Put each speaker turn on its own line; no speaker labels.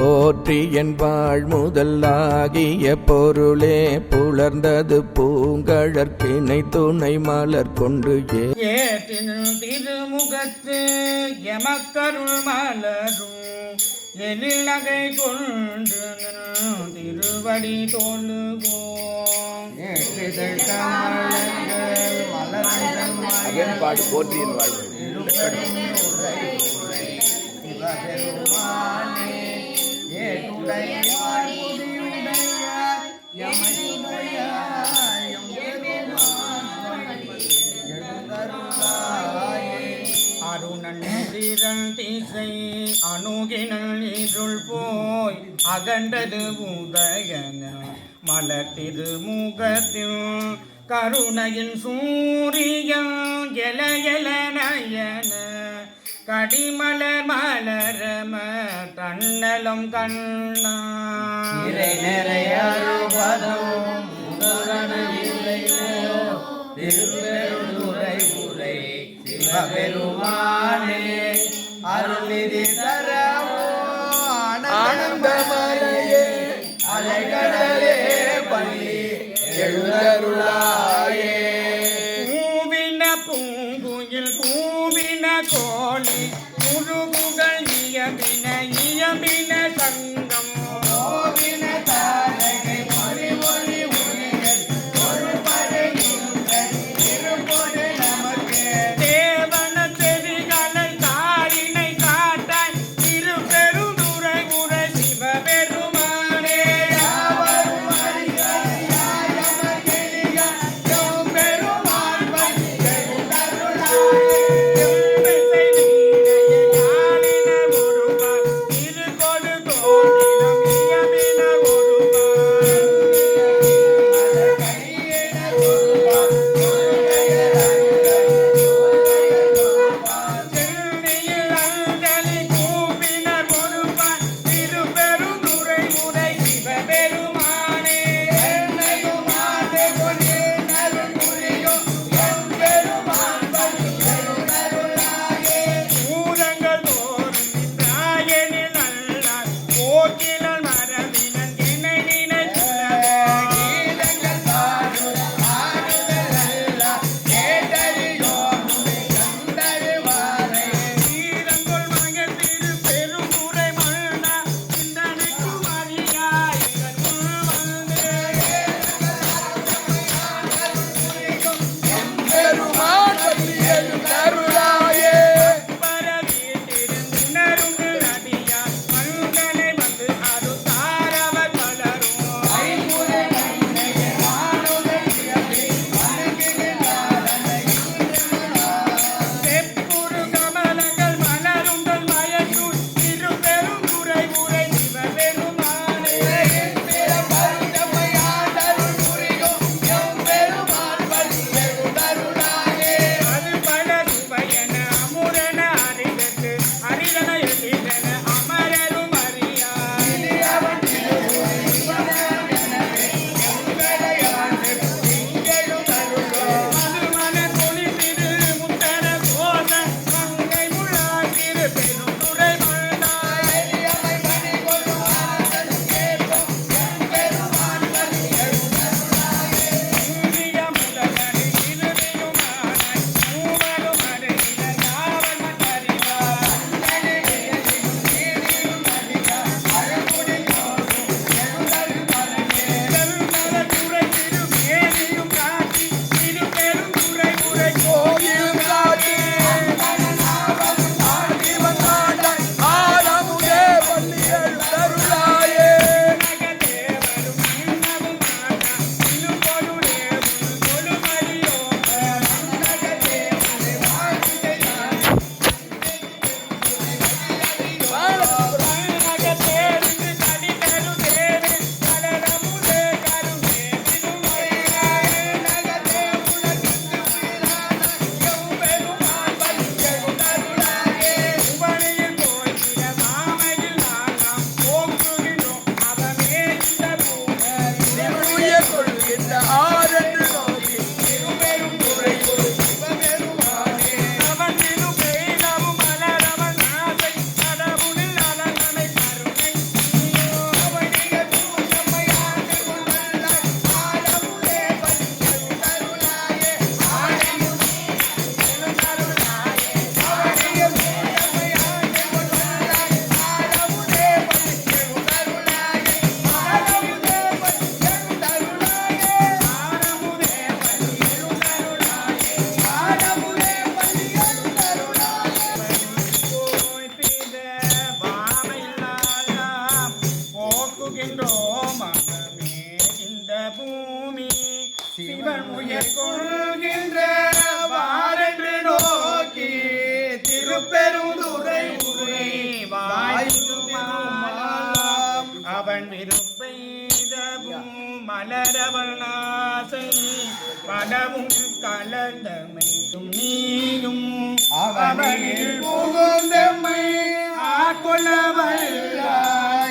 போற்றி என் வாழ் முதலாகிய பொருளே புலர்ந்தது பூங்கழற்கிணை துணை மலர் கொண்டு
ஏற்றின் திருமுகத்து எமக்கருள் மலரும் எழில் நகை கொண்டு திருவடி தோழுவோம்.
பாடு போற்றி என் வாழ்வு
அருணன் திசை அணுகினல் இருள் போய் அகண்டது உதயன மலர் திருமுகத்தில் கருணையின் சூரியன் எல எல நயன கடிமலர் மலரம தன்னலம் கண்ணா
நிறைய சிவபெருமானே அருள்நிதி தரவோ ஆனந்தமலையே அலைகடலே பள்ளி எழுந்தருளாயே.
கூவின பூங்குயில் கூவின கோழி முருகுகள் இயம்பின இயம்பின சங்கம்
கோவின தாரகை மொழி மொழி மொழிகள் ஒரு படையுங்கள் இருப்பொரு நமக்கு
தேவன செவிகளை தாளினை காட்டாய் திருப்பெருந்துரை உரை சிவபெருமானே
யாவரும் அறியாயம கெளிய பெருமான் பள்ளி எழுந்தருளாயே.
திருக்கொடு தோன்றி கொள்கின்றோம் மனமே இந்த பூமி சிவன் உயர் கொள்கின்ற வாரென்று நோக்கி திருப்பெருந்துறை உரை வாய்த்துமாலாம் அவன் விருப்பெய்தவும் மலரவள் ஆசை பலவும் கலந்தமைக்கும் நீயும்
அவனில் புகுந்தம்மை
ஆட்கொள்ளவல்லாய்